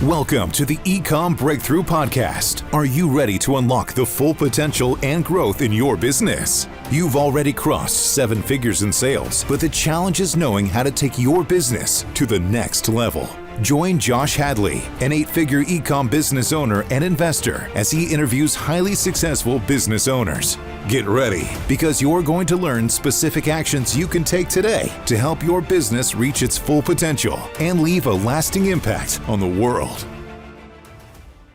Welcome to the Ecom Breakthrough Podcast. Are you ready to unlock the full potential and growth in your business? You've already crossed 7 figures in sales, but the challenge is knowing how to take your business to the next level. Join Josh Hadley, an 8-figure Ecom business owner and investor, as he interviews highly successful business owners. Get ready, because you're going to learn specific actions you can take today to help your business reach its full potential and leave a lasting impact on the world.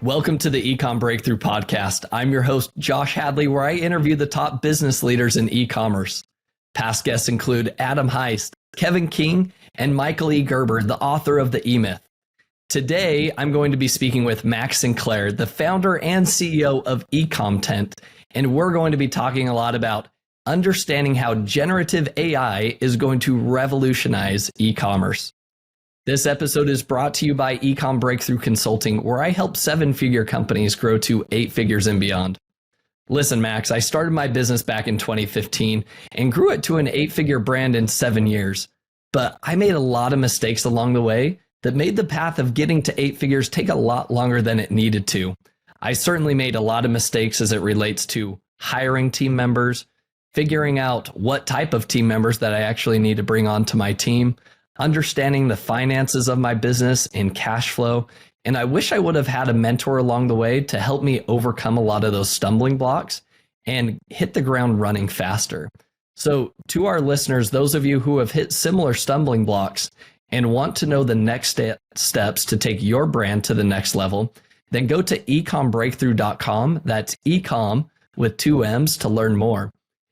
Welcome to the Ecom Breakthrough Podcast. I'm your host, Josh Hadley, where I interview the top business leaders in e-commerce. Past guests include Adam Heist, Kevin King, and Michael E. Gerber, the author of The E-Myth. Today, I'm going to be speaking with Max Sinclair, the founder and CEO of Ecom, and we're going to be talking a lot about understanding how generative AI is going to revolutionize e-commerce. This episode is brought to you by Ecom Breakthrough Consulting, where I help 7-figure companies grow to 8 figures and beyond. Listen, Max, I started my business back in 2015 and grew it to an 8-figure brand in 7 years. But I made a lot of mistakes along the way that made the path of getting to 8 figures take a lot longer than it needed to. I certainly made a lot of mistakes as it relates to hiring team members, figuring out what type of team members that I actually need to bring onto my team, understanding the finances of my business and cash flow. And I wish I would have had a mentor along the way to help me overcome a lot of those stumbling blocks and hit the ground running faster. So to our listeners, those of you who have hit similar stumbling blocks and want to know the next steps to take your brand to the next level, then go to ecombreakthrough.com. That's Ecomm with 2 M's to learn more.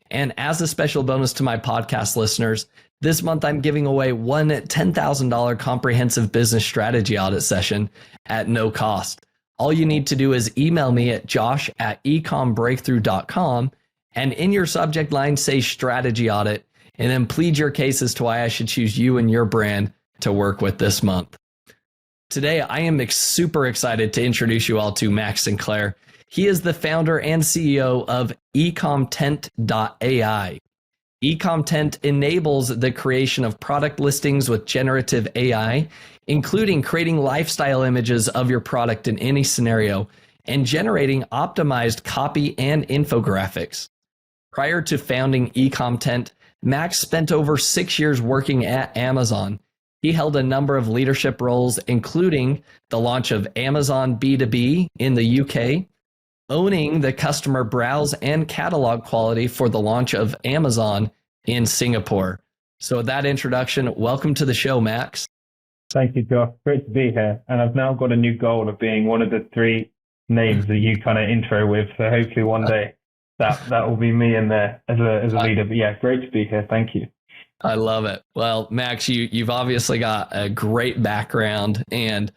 And as a special bonus to my podcast listeners, this month I'm giving away one $10,000 comprehensive business strategy audit session at no cost. All you need to do is email me at josh@ecombreakthrough.com, and in your subject line say strategy audit, and then plead your case as to why I should choose you and your brand to work with this month. Today, I am super excited to introduce you all to Max Sinclair. He is the founder and CEO of Ecom.ai. Ecom enables the creation of product listings with generative AI, including creating lifestyle images of your product in any scenario and generating optimized copy and infographics. Prior to founding Ecom, Max spent over 6 years working at Amazon. He held a number of leadership roles, including the launch of Amazon B2B in the UK, owning the customer browse and catalog quality for the launch of Amazon in Singapore. So with that introduction, welcome to the show, Max. Thank you, Josh. Great to be here. And I've now got a new goal of being one of the 3 names that you kind of intro with. So hopefully one day that will be me in there as a leader. But yeah, great to be here. Thank you. I love it. Well, Max, you've obviously got a great background, and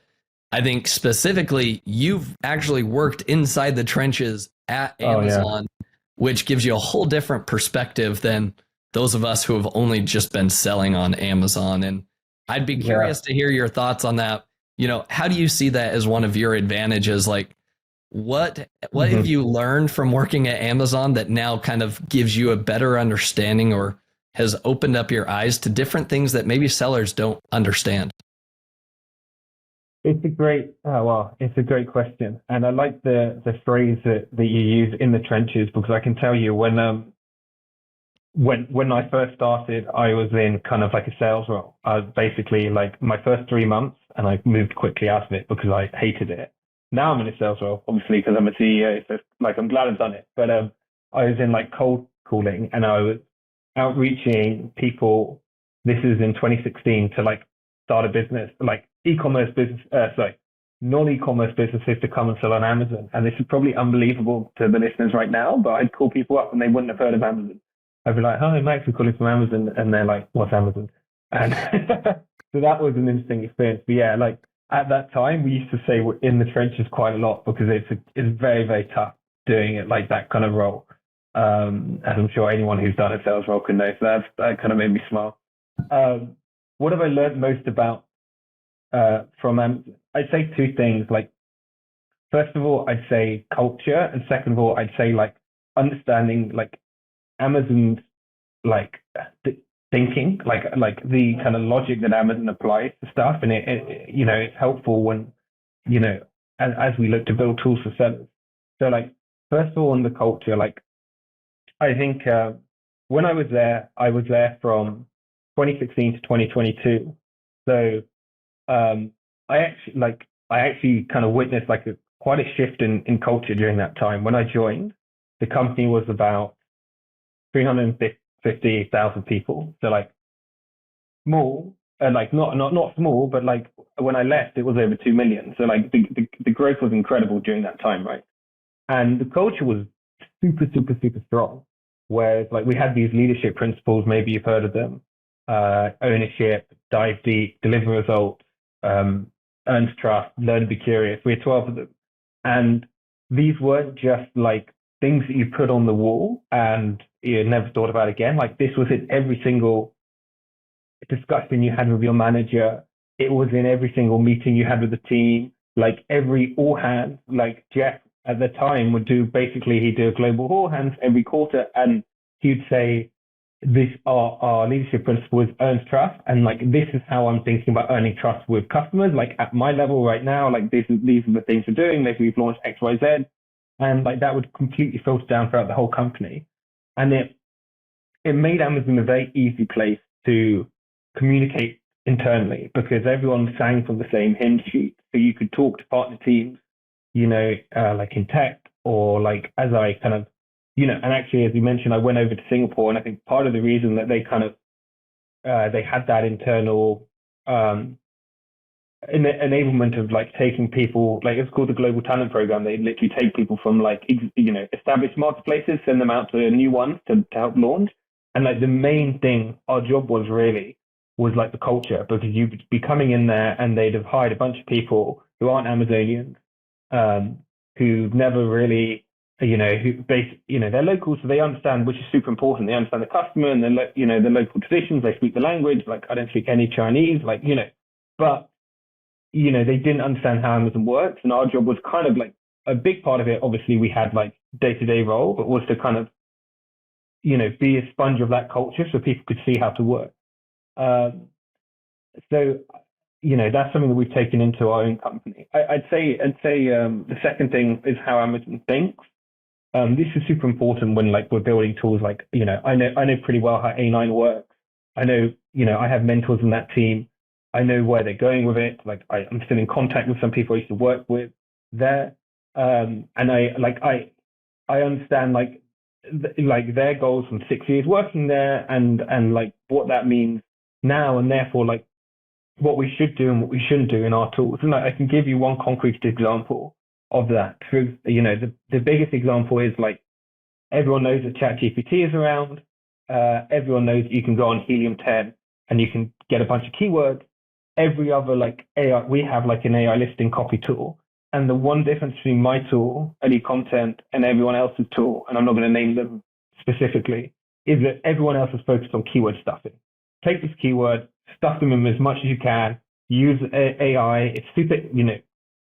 I think specifically you've actually worked inside the trenches at Amazon, which gives you a whole different perspective than those of us who have only just been selling on Amazon. And I'd be curious to hear your thoughts on that. You know, how do you see that as one of your advantages? Like, what have you learned from working at Amazon that now kind of gives you a better understanding or has opened up your eyes to different things that maybe sellers don't understand? It's a great question. And I like the phrase that you use, in the trenches, because I can tell you when I first started, I was in kind of like a sales role. I was basically like my first 3 months, and I moved quickly out of it because I hated it. Now I'm in a sales role, obviously, because I'm a CEO. So like, I'm glad I've done it. But I was in like cold calling, and I was outreaching people. This is in 2016 to like start a business, like e-commerce business, non-e-commerce businesses to come and sell on Amazon. And this is probably unbelievable to the listeners right now, but I'd call people up and they wouldn't have heard of Amazon. I'd be like, "Hi, Max, we're calling from Amazon." And they're like, "What's Amazon?" And so that was an interesting experience. But yeah, like at that time, we used to say we're in the trenches quite a lot because it's very, very tough doing it like that kind of role. As I'm sure anyone who's done a sales role can know. So that kind of made me smile. What have I learned most about from Amazon? I'd say 2 things. Like, first of all, I'd say culture, and second of all, I'd say like understanding like Amazon's like thinking, like the kind of logic that Amazon applies to stuff, and it you know, it's helpful when as we look to build tools for sellers. So like, first of all, on the culture, like, I think when I was there from 2016 to 2022. So I actually kind of witnessed like quite a shift in culture during that time. When I joined, the company was about 350,000 people. So like small, like not small, but like when I left, it was over 2 million. So like the growth was incredible during that time, right? And the culture was super, super, super strong. Whereas like we had these leadership principles, maybe you've heard of them, ownership, dive deep, deliver results, earns trust, learn to be curious. We had 12 of them. And these weren't just like things that you put on the wall and you never thought about again. Like this was in every single discussion you had with your manager. It was in every single meeting you had with the team. Like every all hands, like Jeff at the time he'd do a global all hands every quarter, and he'd say, this our leadership principle is earns trust, and like this is how I'm thinking about earning trust with customers. Like at my level right now, like these are the things we're doing. Maybe we've launched X, Y, Z, and like that would completely filter down throughout the whole company, and it made Amazon a very easy place to communicate internally because everyone sang from the same hymn sheet. So you could talk to partner teams, like in tech or like as I kind of, and actually, as you mentioned, I went over to Singapore, and I think part of the reason that they kind of, they had that internal enablement of like taking people, like it's called the Global Talent Program. They literally take people from like, established marketplaces, send them out to new ones to help launch. And like the main thing our job was like the culture, because you'd be coming in there and they'd have hired a bunch of people who aren't Amazonians, who've never really, they're local, so they understand, which is super important. They understand the customer and the local traditions. They speak the language. Like I don't speak any Chinese, but they didn't understand how Amazon works. And our job was kind of like a big part of it. Obviously, we had like day-to-day role, but was to kind of, be a sponge of that culture so people could see how to work. So that's something that we've taken into our own company. I'd say the second thing is how Amazon thinks. This is super important when like we're building tools. Like I know pretty well how A9 works. I know I have mentors in that team. I know where they're going with it. Like I'm still in contact with some people I used to work with there, and I understand like their goals from 6 years working there and like what that means now, and therefore like what we should do and what we shouldn't do in our tools. And like, I can give you one concrete example of that. The biggest example is like everyone knows that ChatGPT is around. Everyone knows that you can go on Helium 10 and you can get a bunch of keywords. Every other like AI, we have like an AI listing copy tool. And the one difference between my tool, Ecomm, and everyone else's tool, and I'm not going to name them specifically, is that everyone else is focused on keyword stuffing. Take this keyword, stuff them in as much as you can, use AI. It's super,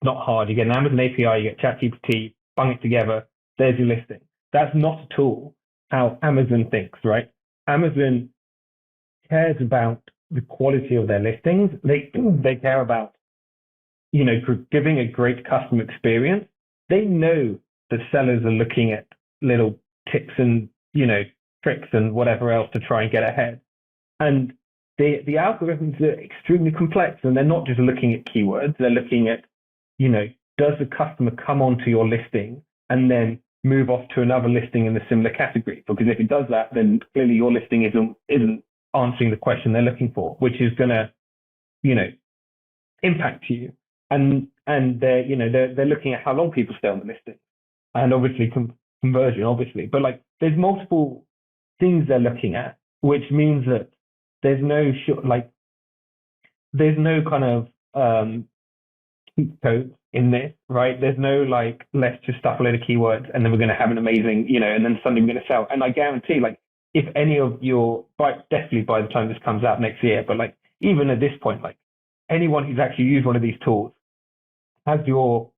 not hard. You get an Amazon API, you get ChatGPT, bung it together, there's your listing. That's not at all how Amazon thinks, right? Amazon cares about the quality of their listings. They care about, giving a great customer experience. They know that sellers are looking at little tips and, tricks and whatever else to try and get ahead. And the algorithms are extremely complex, and they're not just looking at keywords. They're looking at, does the customer come onto your listing and then move off to another listing in the similar category? Because if it does that, then clearly your listing isn't answering the question they're looking for, which is going to, impact you. And they're looking at how long people stay on the listing, and obviously conversion, obviously. But like, there's multiple things they're looking at, which means that there's no kind of cheat code in this, right? There's no like, let's just stuff a load of keywords and then we're going to have an amazing, and then suddenly we're going to sell. And I guarantee, like, if any of definitely by the time this comes out next year, but like even at this point, like anyone who's actually used one of these tools, has your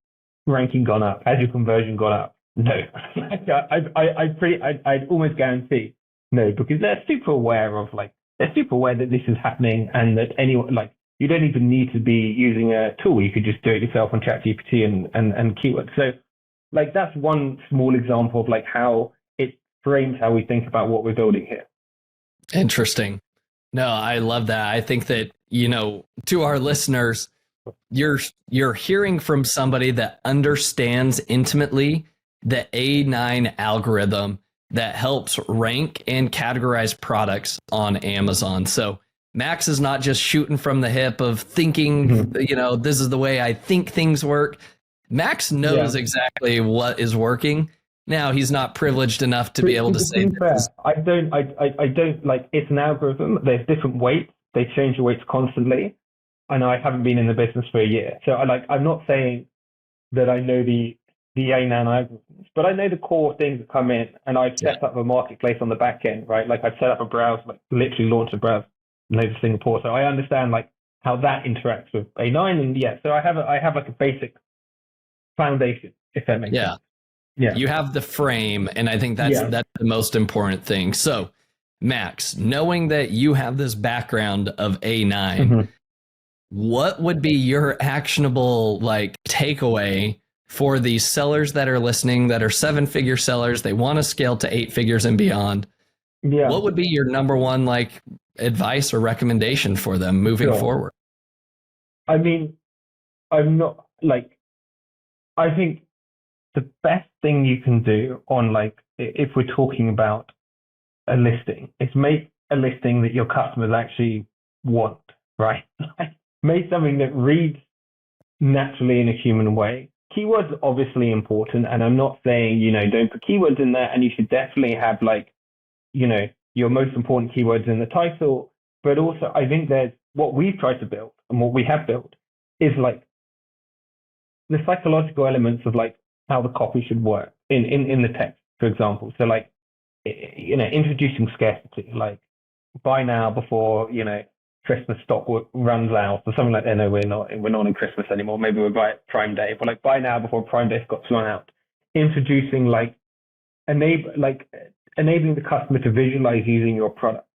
ranking gone up? Has your conversion gone up? No. I'd almost guarantee no, because they're super aware that this is happening, and that anyone, like, you don't even need to be using a tool. You could just do it yourself on ChatGPT and keywords. So like that's one small example of like how it frames how we think about what we're building here. Interesting. No, I love that. I think that, you know, to our listeners, you're hearing from somebody that understands intimately the A9 algorithm that helps rank and categorize products on Amazon. So Max is not just shooting from the hip of thinking, you know, this is the way I think things work. Max knows exactly what is working. Now he's not privileged enough to be able to say this. I don't like, it's an algorithm. There's different weights. They change the weights constantly. And I haven't been in the business for a year. So I'm not saying that I know the A9 algorithms, but I know the core things that come in, and I've set up a marketplace on the back end, right? Like I've set up a browser, like literally launched a browser over Singapore. So I understand like how that interacts with A9. And so I have like a basic foundation, if that makes sense. Yeah. You have the frame, and I think that's the most important thing. So Max, knowing that you have this background of A9, what would be your actionable like takeaway for these sellers that are listening that are 7-figure sellers? They want to scale to 8 figures and beyond. What would be your number one like advice or recommendation for them moving forward? I mean, I'm not like, I think the best thing you can do on like, if we're talking about a listing, is make a listing that your customers actually want, right? Make something that reads naturally in a human way. Keywords are obviously important, and I'm not saying, you know, don't put keywords in there, and you should definitely have like, you know, your most important keywords in the title. But also I think there's what we've tried to build and what we have built is like the psychological elements of like how the copy should work in the text, for example. So like, you know, introducing scarcity, like buy now before, you know, Christmas stock runs out or something like that. No, we're not in Christmas anymore. Maybe we're by Prime Day, but like buy now before Prime Day stock's run out. Introducing like enabling the customer to visualize using your product.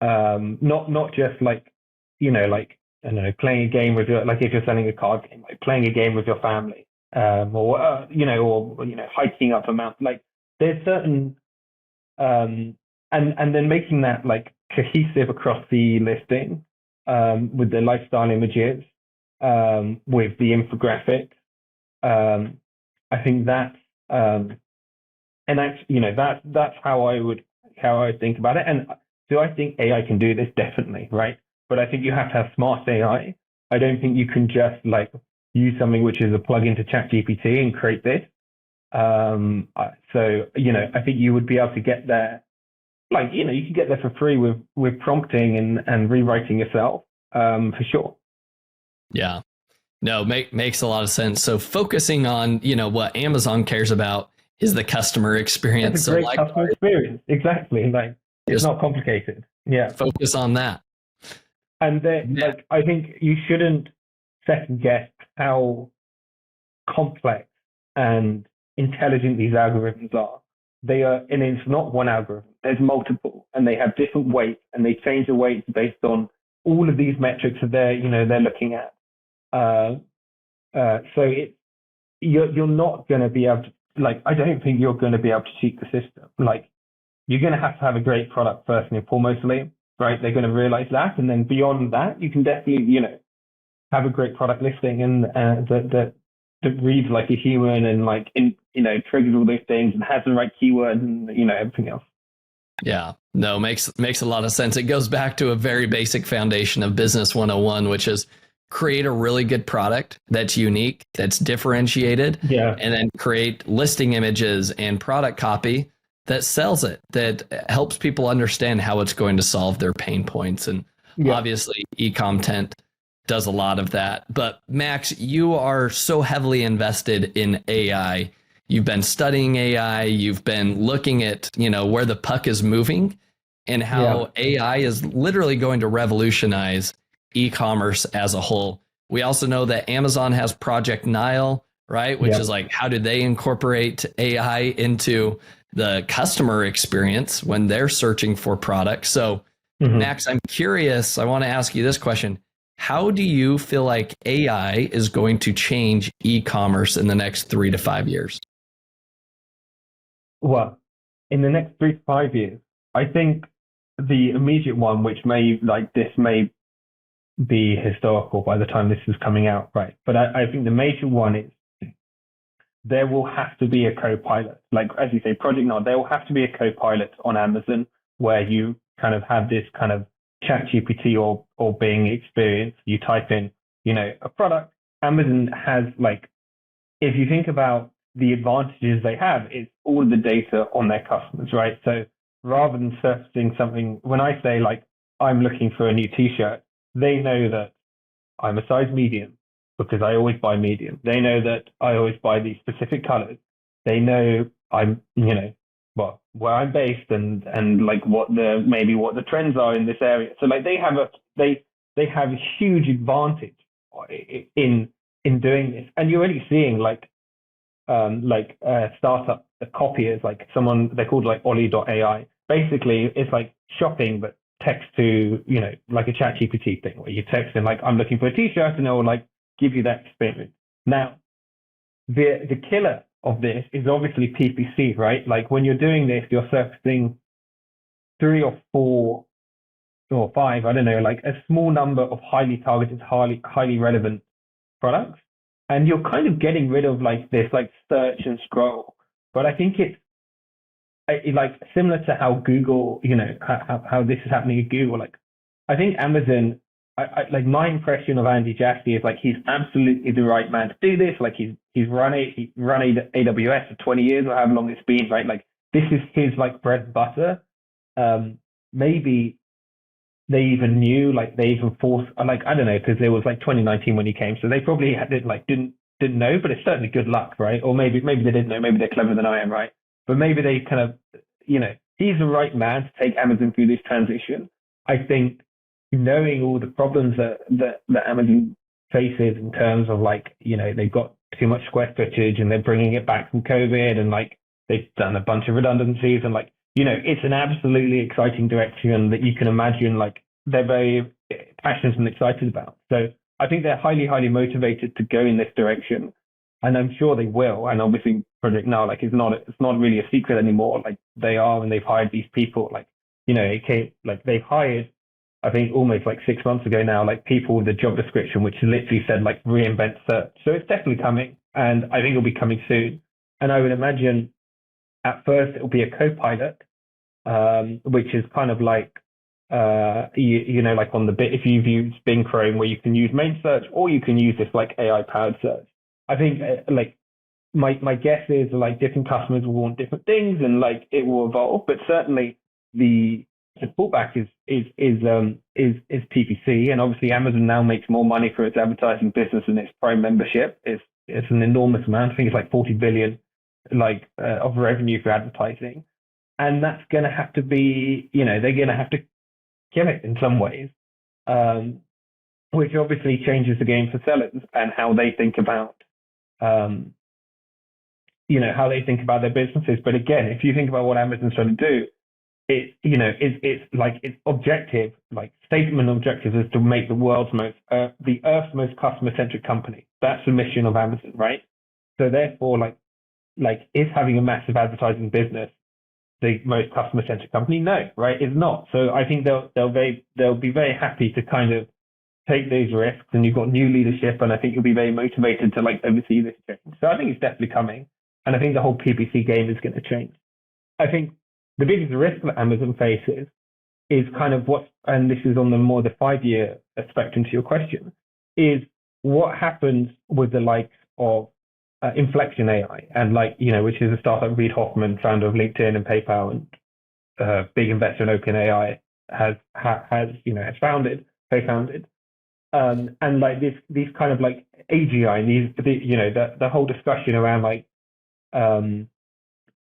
Not just like, you know, like, I don't know, playing a game with your, like if you're selling a card game, like playing a game with your family, or hiking up a mountain. Like there's certain, and then making that like cohesive across the listing, with the lifestyle images, with the infographic. I think that's, and that's, you know, that's how I think about it. And do I think AI can do this? Definitely, right? But I think you have to have smart AI. I don't think you can just like use something which is a plug into ChatGPT and create this. So, you know, I think you would be able to get there. Like, you know, you can get there for free with prompting and rewriting yourself, for sure. Yeah, no, makes a lot of sense. So focusing on, you know, what Amazon cares about is the customer experience. It's a great customer experience. Exactly. Like it's not complicated. Yeah. Focus on that. And then, like, I think you shouldn't second guess how complex and intelligent these algorithms are. They are, and it's not one algorithm. There's multiple, and they have different weights, and they change the weights based on all of these metrics that they're looking at. So you're not going to be able to, like, I don't think you're going to be able to cheat the system. Like, you're going to have a great product first and foremostly, right? They're going to realize that, and then beyond that, you can definitely, you know, have a great product listing and that reads like a human and like, triggers all those things and has the right keywords and, you know, everything else. Yeah, no, makes a lot of sense. It goes back to a very basic foundation of Business 101, which is create a really good product that's unique, that's differentiated, and then create listing images and product copy that sells it, that helps people understand how it's going to solve their pain points. And obviously, Ecom does a lot of that. But Max, you are so heavily invested in AI. You've been studying AI. You've been looking at, you know, where the puck is moving and how AI is literally going to revolutionize e-commerce as a whole. We also know that Amazon has Project Nile, right? Which is like, how do they incorporate AI into the customer experience when they're searching for products? So Max, I'm curious, I want to ask you this question. How do you feel like AI is going to change e-commerce in the next 3 to 5 years? Well, in the next 3 to 5 years, I think the immediate one, which may be historical by the time this is coming out, right? But I think the major one is there will have to be a co-pilot. Like, as you say, Project Nod, there will have to be a co-pilot on Amazon where you kind of have this kind of ChatGPT or Bing experience. You type in, a product. Amazon has, like, if you think about the advantages they have, it's all of the data on their customers, right? So rather than surfacing something, when I say, like, I'm looking for a new t-shirt, they know that I'm a size medium because I always buy medium. They know that I always buy these specific colors. They know I'm, where I'm based and like what the trends are in this area. So like they have a huge advantage in doing this. And you're already seeing startup copiers, like someone, they're called like Ollie.ai. Basically it's like shopping, but text to, like a ChatGPT thing where you text in like, I'm looking for a t-shirt, and it will like give you that experience. Now, the killer of this is obviously PPC, right? Like when you're doing this, you're surfacing 3 or 4 or 5, I don't know, like a small number of highly targeted, highly relevant products. And you're kind of getting rid of like this, like search and scroll. But I think it's like similar to how Google, how this is happening at Google. Like I think Amazon, like my impression of Andy Jassy is like he's absolutely the right man to do this. Like he's run AWS for 20 years or however long it's been, right? Like this is his like bread and butter. Maybe they even knew, like they even forced, like I don't know, because it was like 2019 when he came, so they probably didn't know, but it's certainly good luck, right? Or maybe they didn't know. Maybe they're cleverer than I am, right? But maybe they kind of, he's the right man to take Amazon through this transition. I think knowing all the problems that Amazon faces in terms of like, they've got too much square footage and they're bringing it back from COVID, and like they've done a bunch of redundancies, and like, it's an absolutely exciting direction that you can imagine like they're very passionate and excited about. So I think they're highly, highly motivated to go in this direction, and I'm sure they will. And obviously Project Now, like it's not really a secret anymore. Like they are, and they've hired these people, like, they've hired, I think almost like 6 months ago now, like people with a job description, which literally said like reinvent search. So it's definitely coming, and I think it'll be coming soon. And I would imagine at first it'll be a co-pilot, which is kind of like, like on the bit, if you've used Bing Chrome, where you can use main search or you can use this like AI powered search. I think like my guess is like different customers will want different things, and like it will evolve, but certainly the fallback is PPC, and obviously Amazon now makes more money for its advertising business, and its Prime membership is an enormous amount. I think it's like 40 billion of revenue for advertising, and that's going to have to be, they're going to have to kill it in some ways, which obviously changes the game for sellers and how they think about how they think about their businesses. But again, if you think about what Amazon's trying to do, it's like its objective, like statement objective, is to make the Earth's most customer-centric company. That's the mission of Amazon, right? So therefore, like is having a massive advertising business the most customer-centric company? No, right? It's not. So I think they'll be very happy to kind of take those risks, and you've got new leadership, and I think you'll be very motivated to like oversee this change. So I think it's definitely coming, and I think the whole PPC game is going to change. I think the biggest risk that Amazon faces is kind of and this is on the 5-year spectrum to your question, is what happens with the likes of Inflection AI, and which is a startup Reid Hoffman, founder of LinkedIn and PayPal, and big investor in OpenAI, has co-founded. And like these kind of like AGI, and the whole discussion around like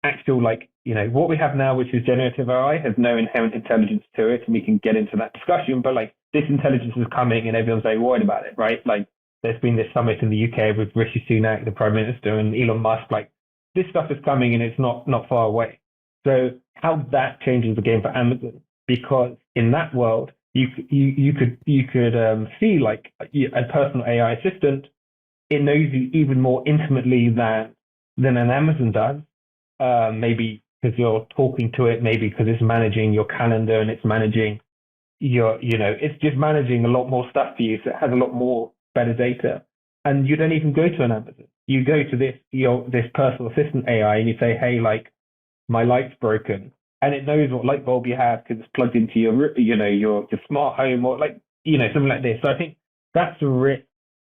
actual like what we have now, which is generative AI, has no inherent intelligence to it, and we can get into that discussion. But like this intelligence is coming, and everyone's very worried about it, right? Like there's been this summit in the UK with Rishi Sunak, the Prime Minister, and Elon Musk. Like this stuff is coming, and it's not far away. So how that changes the game for Amazon, because in that world you could see like a personal AI assistant. It knows you even more intimately than an Amazon does. Maybe because you're talking to it, maybe because it's managing your calendar and it's managing it's just managing a lot more stuff for you. So it has a lot more better data. And you don't even go to an Amazon. You go to this personal assistant AI and you say, hey, like my light's broken. And it knows what light bulb you have because it's plugged into your smart home or something like this. So I think that's the risk.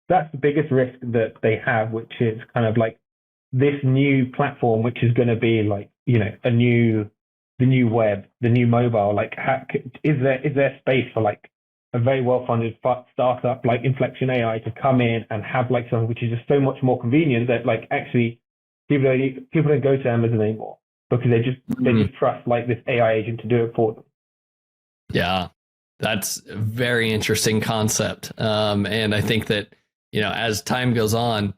That's the biggest risk that they have, which is kind of like this new platform, which is going to be like, the new web, the new mobile. Like, is there space for like a very well-funded startup like Inflection AI to come in and have like something which is just so much more convenient that like actually people don't go to Amazon anymore because they just trust like this AI agent to do it for them. Yeah, that's a very interesting concept. And I think that, as time goes on,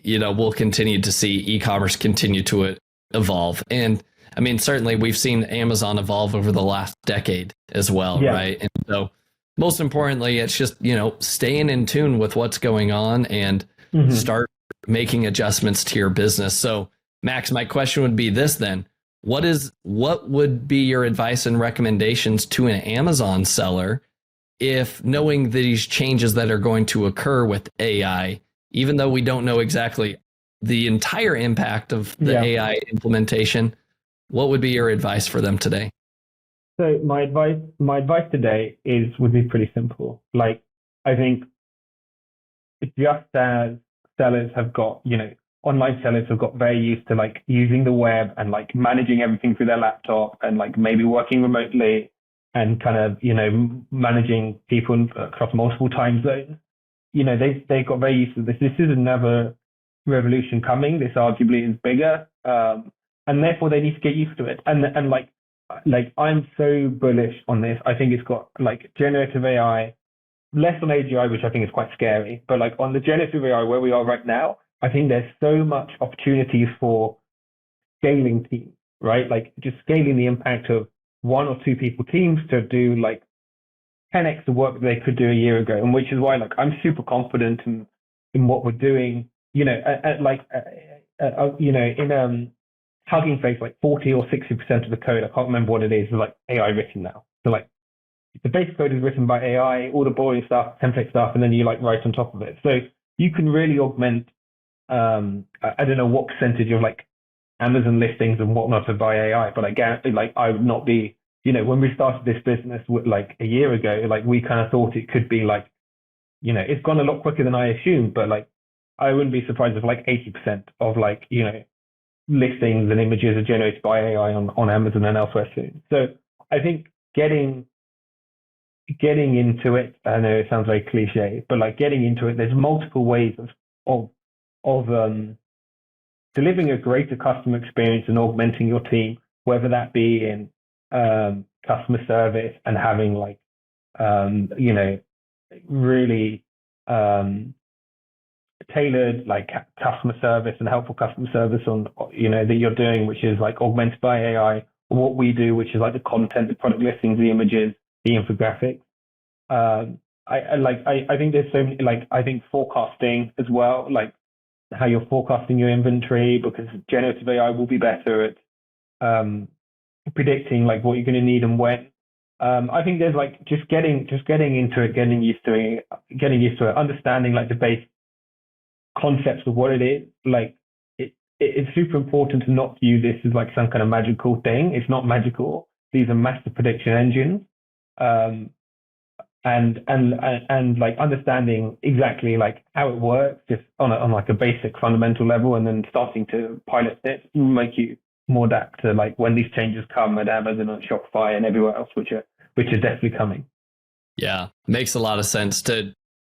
we'll continue to see e-commerce continue to evolve. And I mean, certainly we've seen Amazon evolve over the last decade as well, right? And so most importantly, it's just, staying in tune with what's going on and start making adjustments to your business. So Max, my question would be this then. What would be your advice and recommendations to an Amazon seller if knowing these changes that are going to occur with AI, even though we don't know exactly the entire impact of the AI implementation, what would be your advice for them today? So my advice today would be pretty simple. Like, I think just as sellers have got, online sellers have got very used to like using the web and like managing everything through their laptop and like maybe working remotely and kind of, managing people across multiple time zones. They got very used to this. This is another revolution coming. This arguably is bigger. And therefore they need to get used to it. And like I'm so bullish on this. I think it's got like generative AI, less on AGI, which I think is quite scary, but like on the generative AI where we are right now, I think there's so much opportunities for scaling teams, right? Like just scaling the impact of 1 or 2 people teams to do like 10x the work that they could do a year ago. And which is why like I'm super confident in what we're doing, in Hugging Face, like 40 or 60% of the code, I can't remember what it is like AI written now. So like the base code is written by AI, all the boring stuff, template stuff, and then you like write on top of it. So you can really augment, I don't know what percentage of like Amazon listings and whatnot are by AI, but I guarantee like I would not be, when we started this business like a year ago, like we kind of thought it could be like, it's gone a lot quicker than I assumed, but like I wouldn't be surprised if like 80% of like, listings and images are generated by AI on Amazon and elsewhere soon. So I think getting into it, I know it sounds very cliche, but like getting into it, there's multiple ways of delivering a greater customer experience and augmenting your team, whether that be in customer service and having like really tailored like customer service and helpful customer service on that you're doing, which is like augmented by AI, or what we do, which is like the content, the product listings, the images, the infographics. I think there's so many, like I think forecasting as well, like how you're forecasting your inventory, because generative AI will be better at predicting like what you're going to need and when. I think there's like just getting into it, getting used to it, understanding like the base concepts of what it is. Like it's super important to not view this as like some kind of magical thing. It's not magical. These are master prediction engines. And like understanding exactly like how it works just on like a basic fundamental level, and then starting to pilot it will make you more adapt to like when these changes come at Amazon and Shopify and everywhere else, which are definitely coming. Yeah, makes a lot of sense.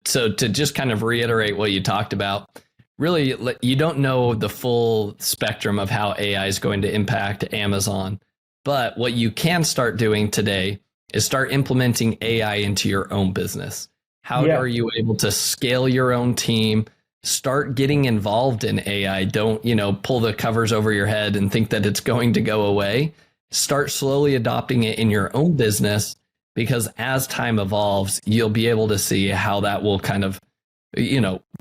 So to just kind of reiterate what you talked about, really, you don't know the full spectrum of how AI is going to impact Amazon. But what you can start doing today is start implementing AI into your own business. How are you able to scale your own team? Start getting involved in AI. Don't, pull the covers over your head and think that it's going to go away. Start slowly adopting it in your own business. because as time evolves, you'll be able to see how that will kind of,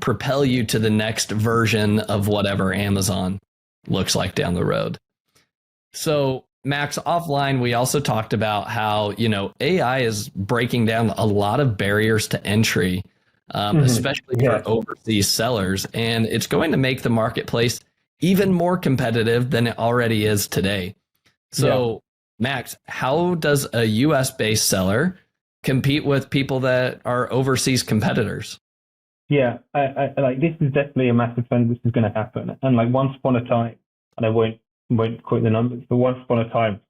propel you to the next version of whatever Amazon looks like down the road. So Max, offline, we also talked about how, AI is breaking down a lot of barriers to entry, especially for overseas sellers. And it's going to make the marketplace even more competitive than it already is today. So Max, how does a US-based seller compete with people that are overseas competitors? Yeah, I like, this is definitely a massive trend. This is going to happen. And like once upon a time, and I won't quote the numbers, but once upon a time,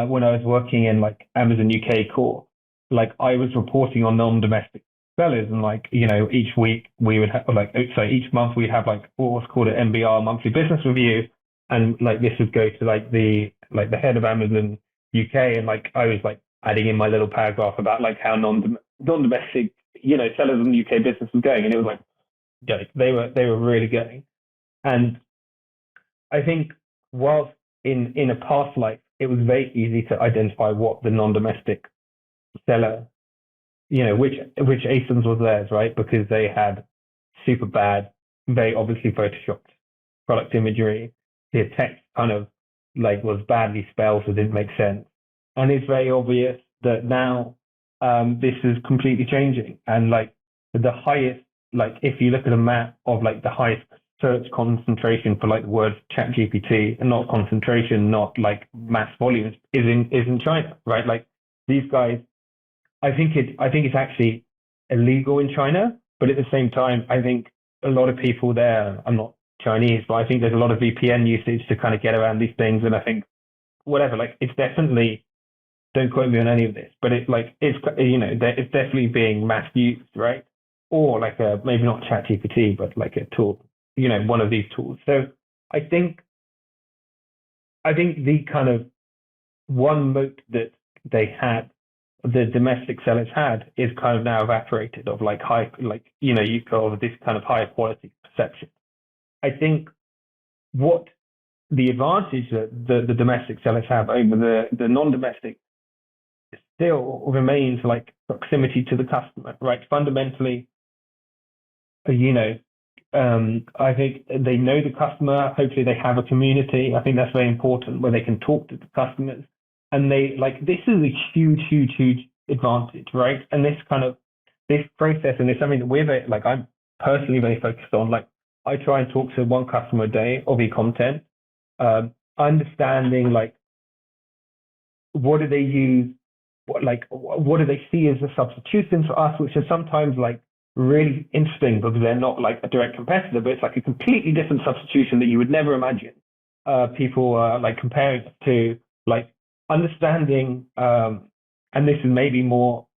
when I was working in like Amazon UK core, like I was reporting on non-domestic sellers, and like, each week we would have each month we'd have like what's called an MBR, monthly business review, and like this would go to like the head of Amazon UK, and like I was like adding in my little paragraph about like how non-domestic sellers in the UK business was going, and it was like they were really going. And I think whilst in a past life it was very easy to identify what the non-domestic seller, which ASINs was theirs, right? Because they had super bad, very obviously photoshopped product imagery. The text kind of like was badly spelled, so didn't make sense. And it's very obvious that now this is completely changing. And like the highest, like if you look at a map of like the highest search concentration for like the word ChatGPT, and not concentration, not like mass volumes, is in China, right? Like these guys, I think it's actually illegal in China, but at the same time, I think a lot of people there, I'm not Chinese, but I think there's a lot of VPN usage to kind of get around these things. And I think whatever, like it's definitely, don't quote me on any of this, but it's definitely being mass used, right? Or like maybe not ChatGPT, but like a tool, one of these tools. So I think the kind of one moat that they had, the domestic sellers had, is kind of now evaporated, of like high, like, you call this kind of higher quality perception. I think what the advantage that the domestic sellers have over the non-domestic still remains like proximity to the customer, right? Fundamentally, I think they know the customer. Hopefully they have a community. I think that's very important, where they can talk to the customers. And they like, this is a huge advantage, right? And this process, and it's something that we're very, like, I'm personally very focused on. Like I try and talk to one customer a day of e-content, understanding like, what do they use? What do they see as a substitution for us, which is sometimes like really interesting because they're not like a direct competitor, but it's like a completely different substitution that you would never imagine. People are like comparing it to, like, understanding, and this is maybe more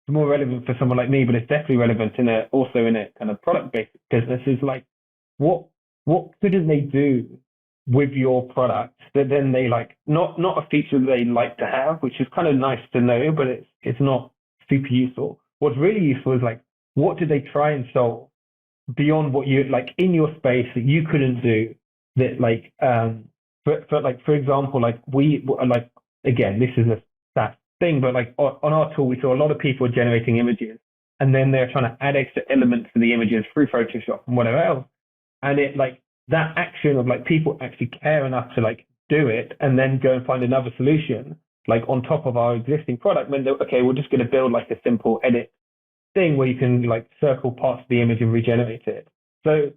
more relevant for someone like me, but it's definitely relevant also in a kind of product-based business, is like, what couldn't they do with your product that then they like, not a feature that they like to have, which is kind of nice to know, but it's not super useful. What's really useful is like, what did they try and solve beyond what you like in your space that you couldn't do, that like for example, like we like, again, this is a stats thing, but like on our tool we saw a lot of people generating images, and then they're trying to add extra elements to the images through Photoshop and whatever else, and it like that action of like people actually care enough to like do it and then go and find another solution like on top of our existing product, when they're, okay, we're just going to build like a simple edit thing where you can like circle parts of the image and regenerate it. So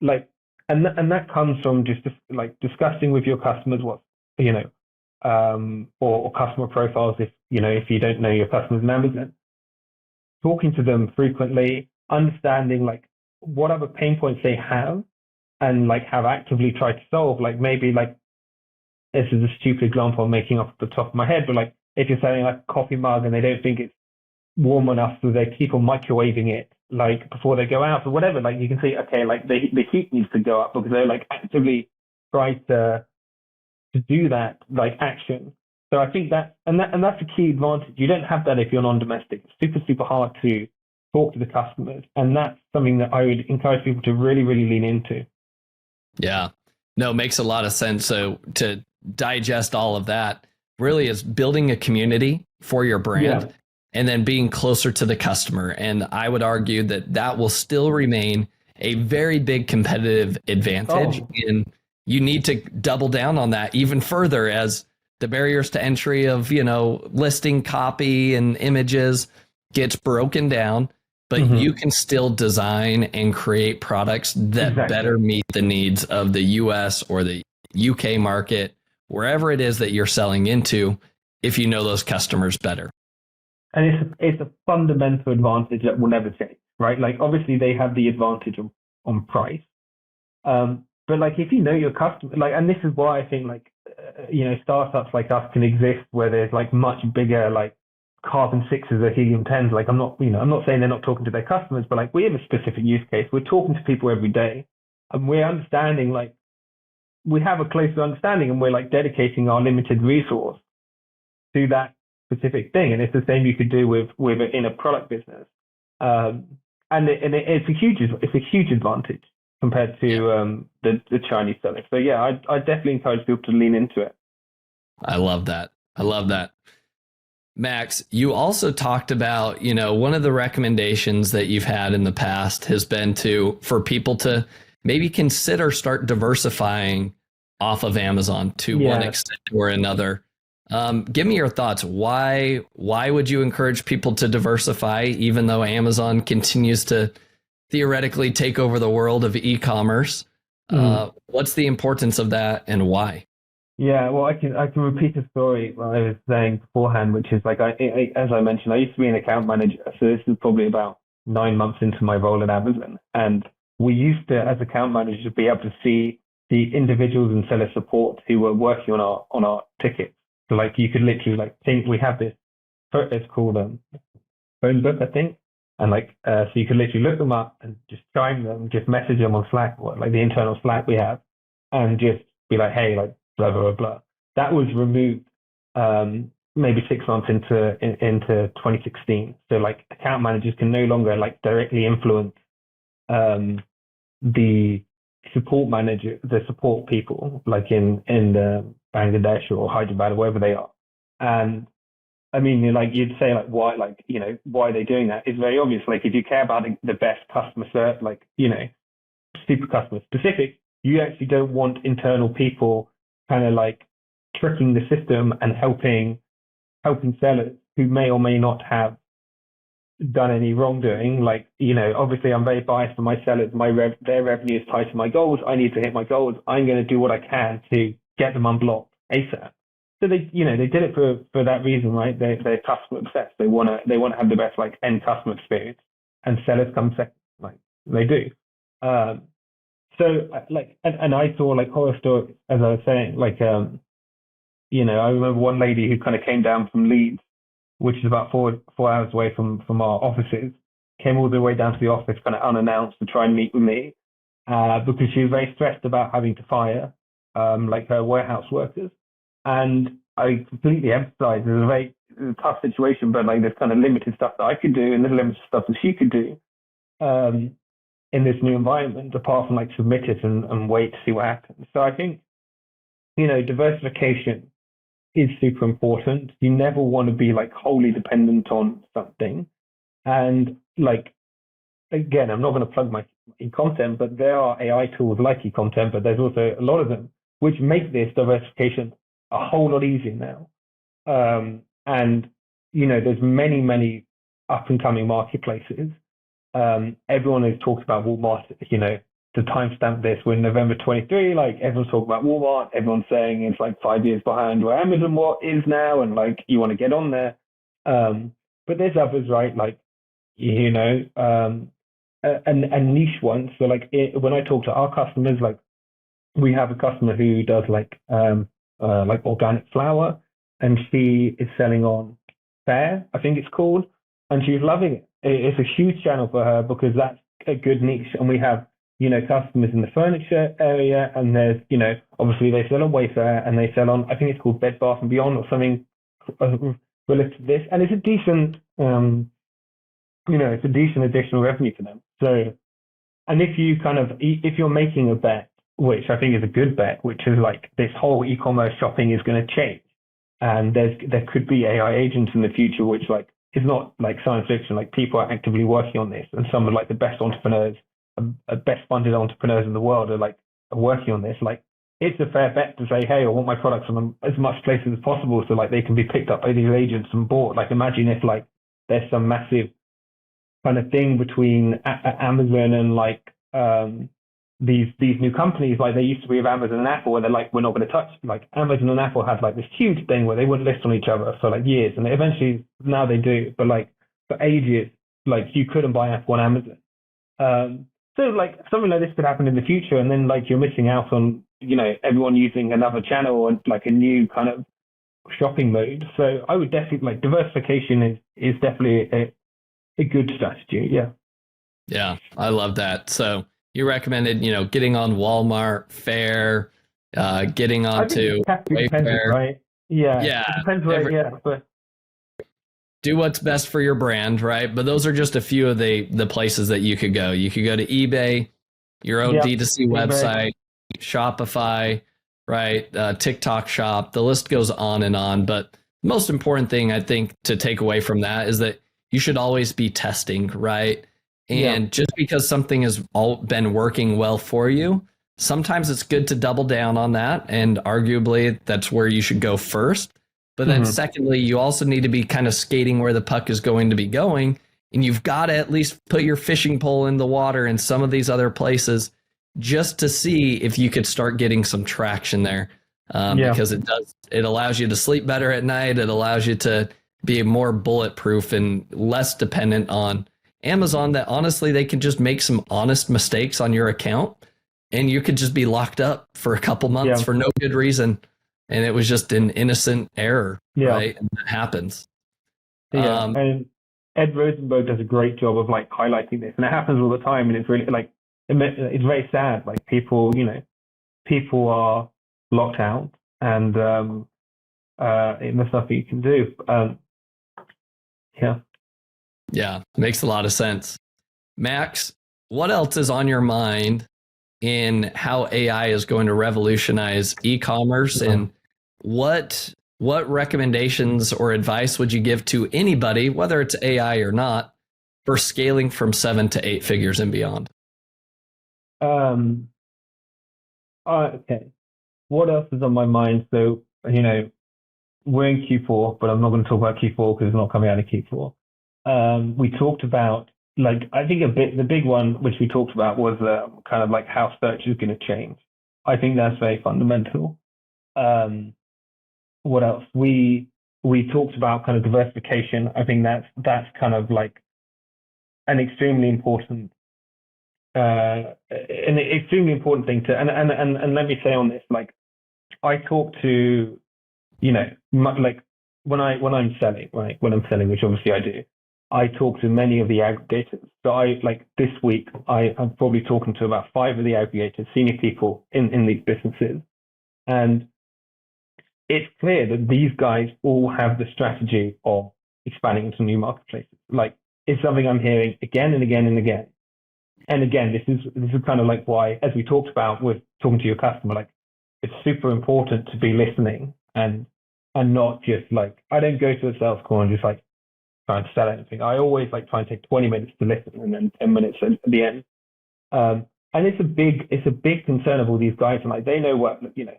like, and that comes from just like discussing with your customers what, or customer profiles, if you don't know your customers' numbers, talking to them frequently, understanding like what other pain points they have, and like have actively tried to solve. Like maybe like, this is a stupid example I'm making off the top of my head, but like if you're selling like a coffee mug and they don't think it's warm enough, so they keep on microwaving it like before they go out or whatever, like you can see, okay, like the heat needs to go up because they're like actively trying to do that like action. So I think that's a key advantage. You don't have that if you're non-domestic. It's super hard to talk to the customers, and that's something that I would encourage people to really lean into. Yeah, no, it makes a lot of sense. So to digest all of that, really is building a community for your brand. Yeah. And then being closer to the customer. And I would argue that that will still remain a very big competitive advantage. And you need to double down on that even further as the barriers to entry of, listing copy and images gets broken down, but you can still design and create products that better meet the needs of the US or the UK market, wherever it is that you're selling into, if you know those customers better. And it's a fundamental advantage that will never change, right? Like obviously they have the advantage on price. But like if you know your customer, like, and this is why I think like, startups like us can exist where there's like much bigger, like carbon 6s or helium 10s. Like I'm not saying they're not talking to their customers, but like we have a specific use case. We're talking to people every day and we're understanding, like we have a closer understanding and we're like dedicating our limited resource to that specific thing. And it's the same you could do with in a product business. And it's a huge advantage compared to the Chinese sellers. So yeah, I definitely encourage people to lean into it. I love that. Max, you also talked about, one of the recommendations that you've had in the past has been for people to maybe consider start diversifying off of Amazon to one extent or another. Give me your thoughts. Why would you encourage people to diversify, even though Amazon continues to theoretically take over the world of e-commerce? What's the importance of that and why? Yeah, well, I can repeat a story what I was saying beforehand, which is like, as I mentioned, I used to be an account manager. So this is probably about 9 months into my role at Amazon. And we used to, as account managers, be able to see the individuals and seller support who were working on our tickets. So like you could literally like think we have this, it's called phone book, I think. And like, so you could literally look them up and just chime them, just message them on Slack, or like the internal Slack we have, and just be like, hey, like blah, blah, blah, blah. That was removed maybe 6 months into 2016. So like account managers can no longer like directly influence the support people like in Bangladesh or Hyderabad or wherever they are. And I mean, like you'd say like why, like, why are they doing that? It's very obvious. Like if you care about the best customer service, like, super customer specific, you actually don't want internal people kind of like tricking the system and helping sellers who may or may not have done any wrongdoing. Like, obviously I'm very biased for my sellers. Their revenue is tied to my goals. I need to hit my goals. I'm going to do what I can to get them unblocked ASAP. So they did it for that reason, right? They're customer obsessed. They want to have the best like end customer experience, and sellers come second, like they do. So like, and I saw like horror stories, as I was saying, like, I remember one lady who kind of came down from Leeds, which is about 4 hours away from our offices, came all the way down to the office kind of unannounced to try and meet with me, because she was very stressed about having to fire like her warehouse workers. And I completely empathize. It was a very tough situation, but like there's kind of limited stuff that I could do and there's limited stuff that she could do in this new environment, apart from like submit it and wait to see what happens. So I think, diversification is super important. You never want to be like wholly dependent on something. And like, again, I'm not going to plug my Ecomm, but there are AI tools like Ecomm, but there's also a lot of them which make this diversification a whole lot easier now. And, there's many up and coming marketplaces. Everyone has talked about Walmart, to timestamp this, we're in November 23, like everyone's talking about Walmart. Everyone's saying it's like 5 years behind where Amazon is now. And like, you want to get on there. But there's others, right? Like, and niche ones. So like when I talk to our customers, like we have a customer who does like organic flour, and she is selling on Fair, I think it's called, and she's loving it. It's a huge channel for her because that's a good niche. And we have, customers in the furniture area, and there's, obviously they sell on Wayfair and they sell on, I think it's called Bed Bath and Beyond or something related to this. And it's a decent, it's a decent additional revenue for them. So, and if you're making a bet, which I think is a good bet, which is like this whole e-commerce shopping is going to change. and there could be AI agents in the future, which like is not like science fiction. Like people are actively working on this, and some of like the best entrepreneurs, best funded entrepreneurs in the world are working on this. Like it's a fair bet to say, hey, I want my products on as much places as possible, so like they can be picked up by these agents and bought. Like imagine if like there's some massive kind of thing between Amazon and like these new companies, like they used to be with Amazon and Apple, where they're like, we're not going to touch. Like Amazon and Apple had like this huge thing where they wouldn't list on each other for like years, and eventually now they do, but like for ages, like you couldn't buy Apple on Amazon. So like something like this could happen in the future, and then like you're missing out on, you know, everyone using another channel and like a new kind of shopping mode. So I would definitely like diversification is definitely a good strategy. Yeah. Yeah, I love that. So you recommended, you know, getting on Walmart, Fair, getting onto Wayfair. Right? Yeah. Yeah. It depends, right? But do what's best for your brand, right? But those are just a few of the places that you could go. You could go to eBay, your own D2C website, Shopify, right? TikTok shop. The list goes on and on. But the most important thing I think to take away from that is that you should always be testing, right? And just because something has been working well for you, sometimes it's good to double down on that. And arguably, that's where you should go first. But then secondly, you also need to be kind of skating where the puck is going to be going. And you've got to at least put your fishing pole in the water in some of these other places just to see if you could start getting some traction there. Because it allows you to sleep better at night. It allows you to be more bulletproof and less dependent on Amazon, that honestly, they can just make some honest mistakes on your account and you could just be locked up for a couple months for no good reason. And it was just an innocent error, right? And that happens. Yeah, and Ed Rosenberg does a great job of like highlighting this, and it happens all the time. And it's really like, it's very sad. Like people, you know, people are locked out, and there's nothing you can do. Yeah, makes a lot of sense. Max, what else is on your mind in how AI is going to revolutionize e-commerce, and what recommendations or advice would you give to anybody, whether it's AI or not, for scaling from 7 to 8 figures and beyond? Okay. What else is on my mind? So, you know, we're in Q4, but I'm not going to talk about Q4 because it's not coming out of Q4. We talked about, like, I think the big one, which we talked about, was kind of like how search is going to change. I think that's very fundamental. What else? We talked about kind of diversification. I think that's kind of like an extremely important thing to, and let me say on this, like, I talk to, you know, like when I'm selling, right? When I'm selling, which obviously I do, I talk to many of the aggregators. So this week, I'm probably talking to about 5 of the aggregators, senior people in these businesses. And it's clear that these guys all have the strategy of expanding into new marketplaces. Like, it's something I'm hearing again and again and again. And again, this is kind of like why, as we talked about with talking to your customer, like, it's super important to be listening and not just like, I don't go to a sales call and just like trying to sell anything. I always like try and take 20 minutes to listen and then 10 minutes at the end. And it's a big concern of all these guys. And like, they know what, you know,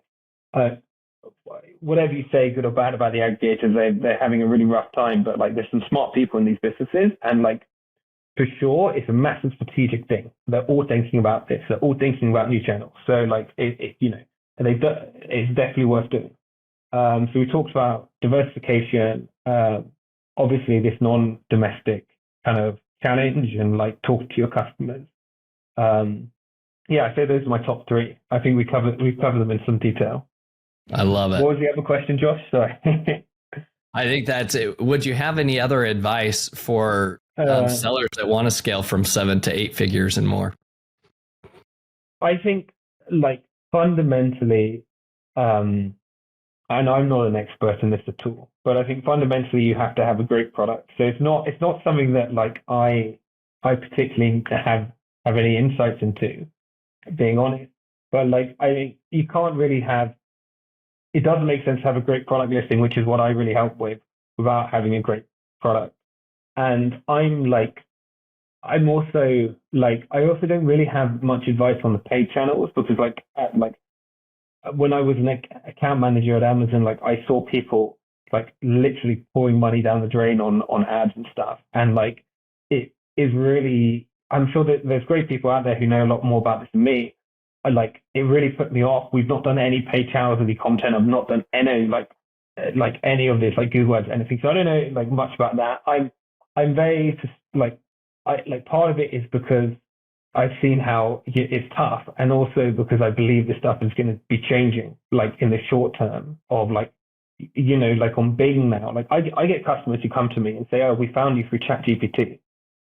whatever you say, good or bad about the aggregators, they're having a really rough time. But like, there's some smart people in these businesses, and like, for sure, it's a massive strategic thing. They're all thinking about this. They're all thinking about new channels. So like, you know, it's definitely worth doing. So we talked about diversification, obviously this non-domestic kind of challenge, and like talking to your customers. I'd say those are my top 3. I think we've covered them in some detail. I love it. What was the other question, Josh? Sorry. I think that's it. Would you have any other advice for sellers that want to scale from 7 to 8 figures and more? I think, like, fundamentally, and I'm not an expert in this at all, but I think fundamentally you have to have a great product. So it's not something that like I particularly have any insights into, being honest. But like, I think you can't really have it doesn't make sense to have a great product listing, which is what I really help with, without having a great product. And I also don't really have much advice on the paid channels, because when I was an account manager at Amazon, like I saw people like literally pouring money down the drain on ads and stuff. And like, it is really, I'm sure that there's great people out there who know a lot more about this than me. It really put me off. We've not done any paid channels of the content. I've not done any any of this, like Google Ads, anything. So I don't know like much about that. I'm very part of it is because I've seen how it's tough, and also because I believe this stuff is going to be changing, like in the short term of like on Bing now. Like I get customers who come to me and say, "Oh, we found you through ChatGPT."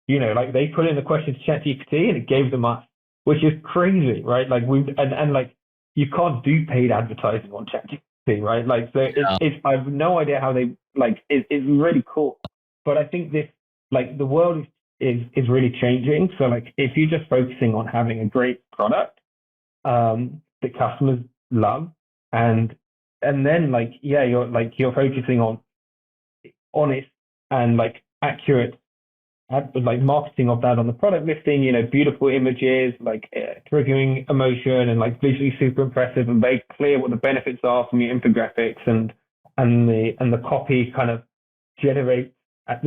Like they put in the question to ChatGPT and it gave them us, which is crazy, right? Like you can't do paid advertising on ChatGPT, right? Like so, it's I have no idea how they it's really cool, but I think this the world is really changing. So like if you're just focusing on having a great product that customers love, and then you're focusing on honest and like accurate marketing of that on the product listing, beautiful images, triggering emotion, and like visually super impressive and very clear what the benefits are from your infographics, and the copy kind of generates a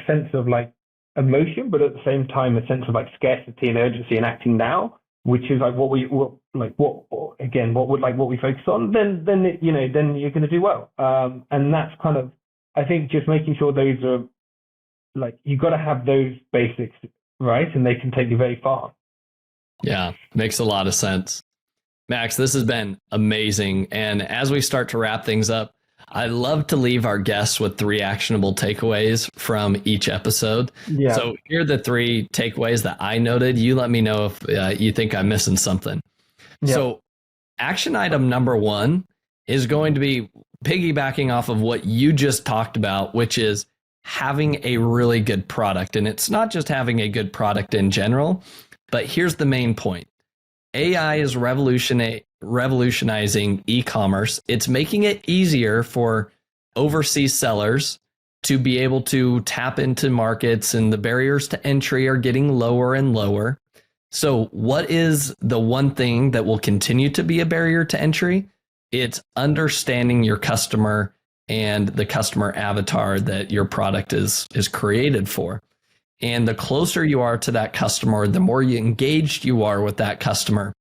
sense of like emotion, but at the same time a sense of like scarcity and urgency and acting now, which is like what we focus on. Then you're going to do well. And that's kind of, I think, just making sure those are you've got to have those basics right, and they can take you very far. Yeah, makes a lot of sense. Max, this has been amazing. And as we start to wrap things up, I love to leave our guests with 3 actionable takeaways from each episode. Yeah. So here are the 3 takeaways that I noted. You let me know if you think I'm missing something. Yeah. So action item number 1 is going to be piggybacking off of what you just talked about, which is having a really good product. And it's not just having a good product in general, but here's the main point. AI is revolutionizing e-commerce. It's making it easier for overseas sellers to be able to tap into markets, and the barriers to entry are getting lower and lower. So what is the one thing that will continue to be a barrier to entry? It's understanding your customer and the customer avatar that your product is created for. And the closer you are to that customer, the more engaged you are with that customer,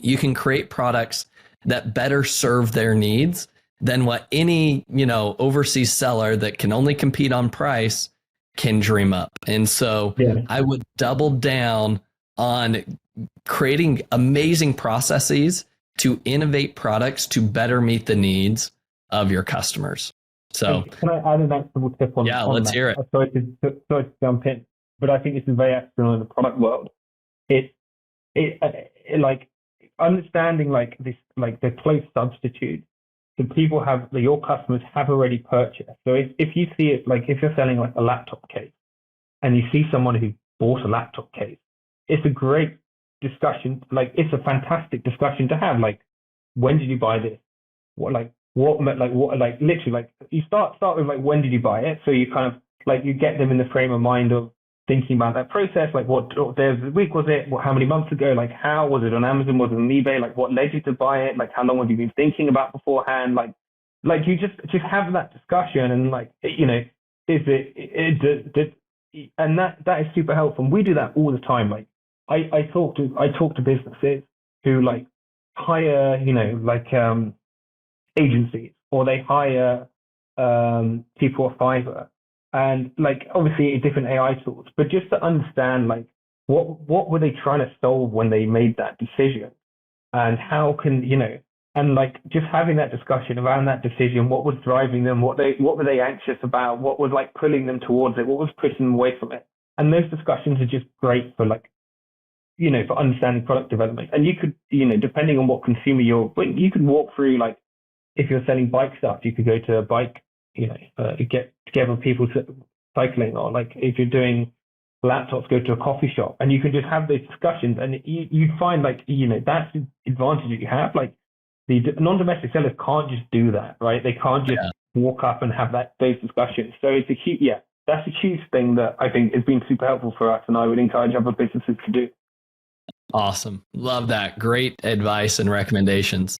you can create products that better serve their needs than what any, overseas seller that can only compete on price can dream up. And so I would double down on creating amazing processes to innovate products to better meet the needs of your customers. So can I add an actual tip on? Yeah, let's hear it. Sorry to jump in, but I think this is very actual in the product world. It understanding this, the close substitute that people have, that your customers have already purchased. So if you see it, if you're selling a laptop case and you see someone who bought a laptop case, it's a great discussion. It's a fantastic discussion to have. When did you buy this? You start with when did you buy it? So you kind of you get them in the frame of mind of thinking about that process. What day of the week was it? How many months ago? How was it on Amazon? Was it on eBay? What led you to buy it? How long have you been thinking about beforehand? You just have that discussion, and is it and that is super helpful. And we do that all the time. I talk to businesses who hire agencies, or they hire people off Fiverr, and obviously different AI tools, but just to understand what were they trying to solve when they made that decision, and how can and just having that discussion around that decision, what was driving them, what were they anxious about, what was pulling them towards it, what was pushing them away from it. And those discussions are just great for for understanding product development. And you could depending on what consumer you could walk through, if you're selling bike stuff, you could go to a bike, get together with people cycling, or if you're doing laptops, go to a coffee shop, and you can just have those discussions. And you'd find that's the advantage that you have. the non-domestic sellers can't just do that, right? They can't just walk up and have those discussions. So it's that's a huge thing that I think has been super helpful for us, and I would encourage other businesses to do. Awesome. Love that. Great advice and recommendations.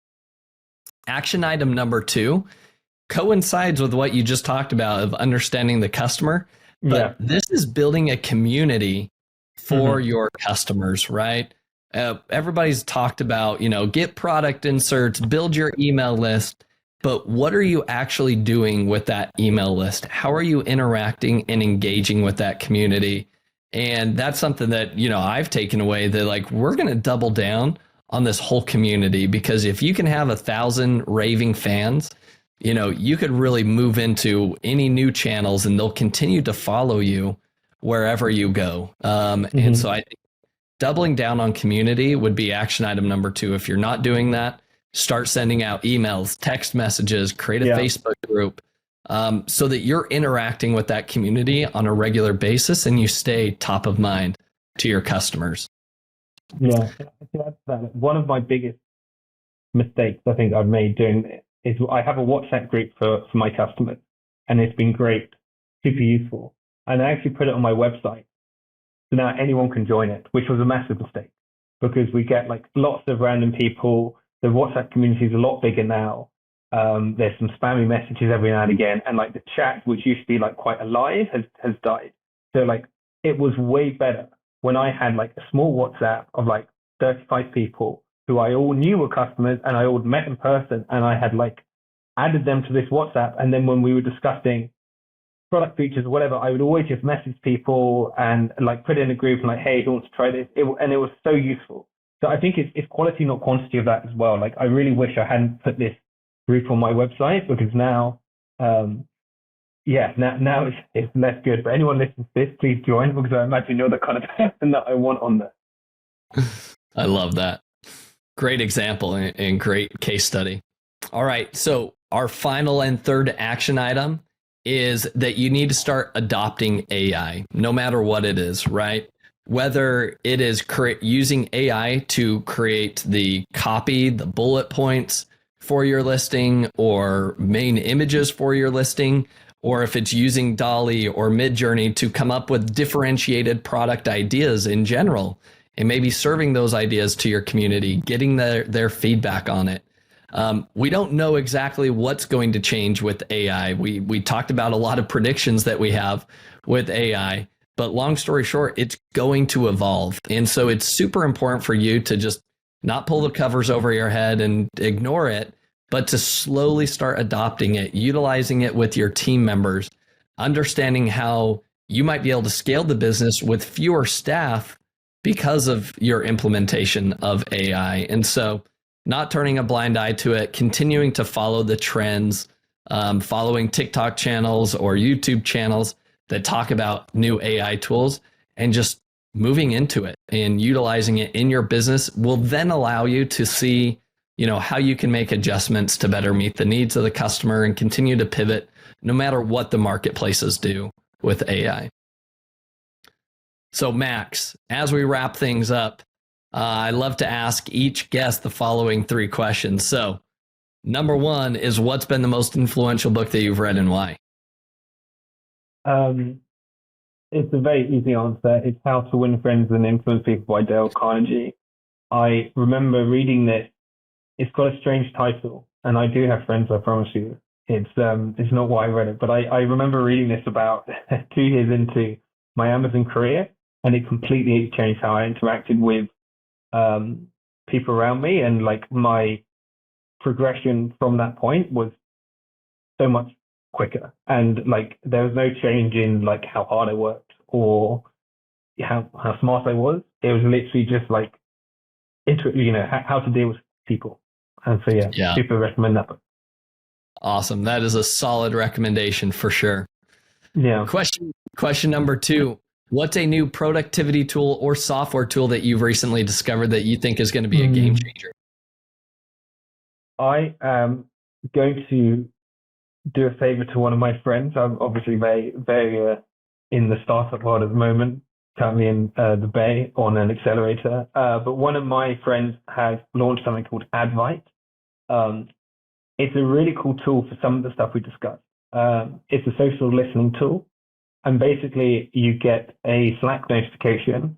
Action item number 2 coincides with what you just talked about of understanding the customer, but this is building a community for your customers, right? Everybody's talked about, get product inserts, build your email list, but what are you actually doing with that email list? How are you interacting and engaging with that community? And that's something that, I've taken away, that like, we're going to double down on this whole community, because if you can have 1,000 raving fans, you could really move into any new channels and they'll continue to follow you wherever you go. And so I think doubling down on community would be action item number 2. If you're not doing that, start sending out emails, text messages, create a Facebook group, so that you're interacting with that community on a regular basis and you stay top of mind to your customers. Yeah, that's one of my biggest mistakes I think I've made doing this is I have a WhatsApp group for my customers, and it's been great, super useful. And I actually put it on my website, so now anyone can join it, which was a massive mistake, because we get like lots of random people. The WhatsApp community is a lot bigger now. There's some spammy messages every now and again, and like the chat, which used to be like quite alive, has died. So like it was way better when I had like a small WhatsApp of like 35 people who I all knew were customers and I all met in person, and I had like added them to this WhatsApp. And then when we were discussing product features or whatever, I would always just message people and like put in a group and like, hey, who wants to try this? And it was so useful. So I think it's quality, not quantity of that as well. Like I really wish I hadn't put this group on my website, because now, now it's less good. But anyone listening to this, please join, because I imagine you're the kind of person that I want on there. I love that. Great example and great case study. All right. So our final and third action item is that you need to start adopting AI, no matter what it is, right? Whether it is using AI to create the copy, the bullet points for your listing, or main images for your listing, or if it's using Dolly or Midjourney to come up with differentiated product ideas in general, and maybe serving those ideas to your community, getting their feedback on it. We don't know exactly what's going to change with AI. We talked about a lot of predictions that we have with AI, but long story short, it's going to evolve. And so it's super important for you to just not pull the covers over your head and ignore it, but to slowly start adopting it, utilizing it with your team members, understanding how you might be able to scale the business with fewer staff because of your implementation of AI. And so not turning a blind eye to it, continuing to follow the trends, following TikTok channels or YouTube channels that talk about new AI tools, and just moving into it and utilizing it in your business will then allow you to see, how you can make adjustments to better meet the needs of the customer and continue to pivot no matter what the marketplaces do with AI. So Max, as we wrap things up, I love to ask each guest the following 3 questions. So number 1 is, what's been the most influential book that you've read and why? It's a very easy answer. It's How to Win Friends and Influence People by Dale Carnegie. I remember reading this. It's got a strange title, and I do have friends, I promise you. It's not why I read it, but I remember reading this about 2 years into my Amazon career, and it completely changed how I interacted with people around me, and like my progression from that point was so much quicker, and like there was no change in like how hard I worked or how smart I was. It was literally just like how to deal with people. And so super recommend that book. Awesome. That is a solid recommendation for sure. Yeah. Question number 2. What's a new productivity tool or software tool that you've recently discovered that you think is going to be a game changer? I am going to do a favor to one of my friends. I'm obviously very, very in the startup world at the moment, currently in the Bay on an accelerator. But one of my friends has launched something called Advite. It's a really cool tool for some of the stuff we discussed. It's a social listening tool. And basically, you get a Slack notification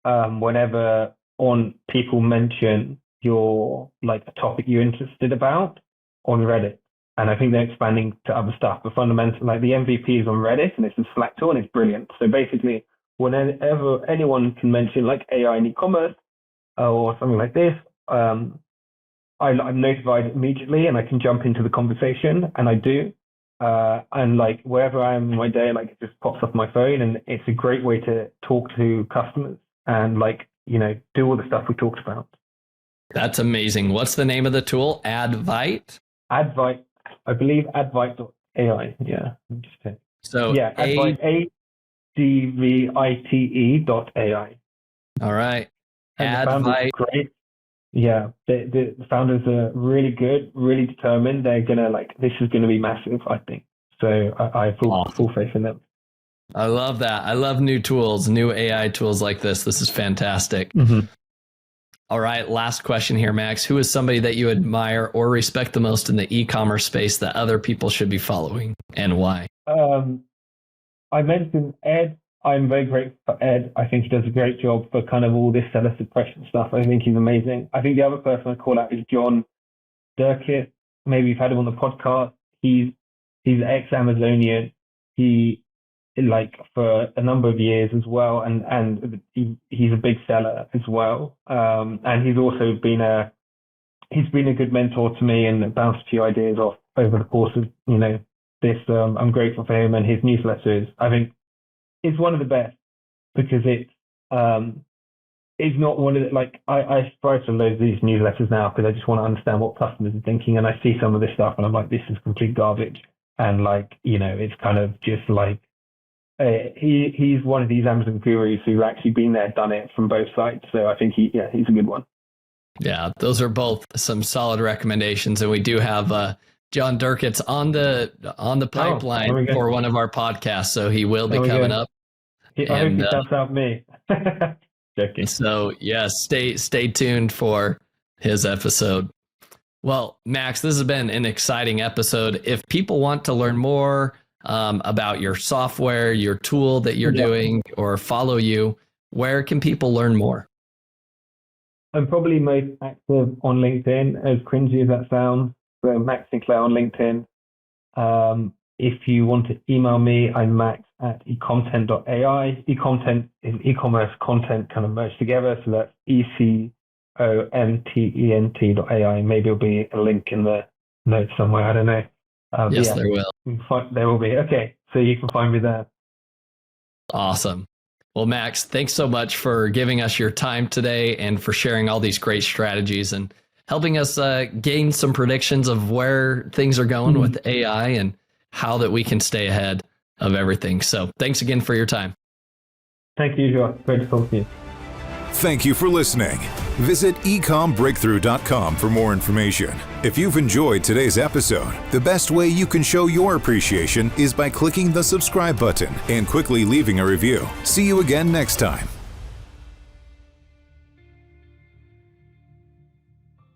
whenever people mention your like a topic you're interested about on Reddit. And I think they're expanding to other stuff. But fundamentally, like the MVP is on Reddit, and it's a Slack tool, and it's brilliant. So basically, whenever anyone can mention like AI and e-commerce or something like this, I'm notified immediately, and I can jump into the conversation, and I do. And like wherever I am in my day, like it just pops off my phone, and it's a great way to talk to customers and like, do all the stuff we talked about. That's amazing. What's the name of the tool? Advite? Advite, I believe advite.ai. Yeah. So yeah, Advite, ADVITE.ai. All right. Advite. Great. Yeah, the founders are really good, really determined. They're gonna this is gonna be massive, I think. So I have full faith in them. I love that. I love new tools, new AI tools like this. This is fantastic. Mm-hmm. All right, last question here, Max. Who is somebody that you admire or respect the most in the e-commerce space that other people should be following, and why? I mentioned Ed. I'm very grateful for Ed. I think he does a great job for kind of all this seller suppression stuff. I think he's amazing. I think the other person I call out is John Durkett. Maybe you've had him on the podcast. He's ex-Amazonian. He for a number of years as well, and he's a big seller as well. And he's also been a good mentor to me and bounced a few ideas off over the course of this. I'm grateful for him, and his newsletter is, I think, it's one of the best because it's not one of the, I subscribe to loads of these newsletters now because I just want to understand what customers are thinking, and I see some of this stuff and I'm like, this is complete garbage, and it's kind of just like he's one of these Amazon gurus who's actually been there, done it from both sides. So I think he's a good one. Yeah, those are both some solid recommendations, and we do have John Durkett's on the pipeline for one of our podcasts, so he will be coming up. I hope he shouts out me. Joking. So stay tuned for his episode. Well, Max, this has been an exciting episode. If people want to learn more about your software, your tool that you're doing, or follow you, where can people learn more? I'm probably most active on LinkedIn, as cringy as that sounds. So Max Sinclair on LinkedIn. If you want to email me, I'm max@ecomtent.ai. Econtent is e-commerce content kind of merged together. So that's ECOMTENT.ai. Maybe there'll be a link in the notes somewhere. I don't know. Yes, there will. There will be. Okay. So you can find me there. Awesome. Well, Max, thanks so much for giving us your time today and for sharing all these great strategies and helping us gain some predictions of where things are going with AI and how that we can stay ahead of everything. So thanks again for your time. Thank you, Josh. Great to talk to you. Thank you for listening. Visit ecombreakthrough.com for more information. If you've enjoyed today's episode, the best way you can show your appreciation is by clicking the subscribe button and quickly leaving a review. See you again next time.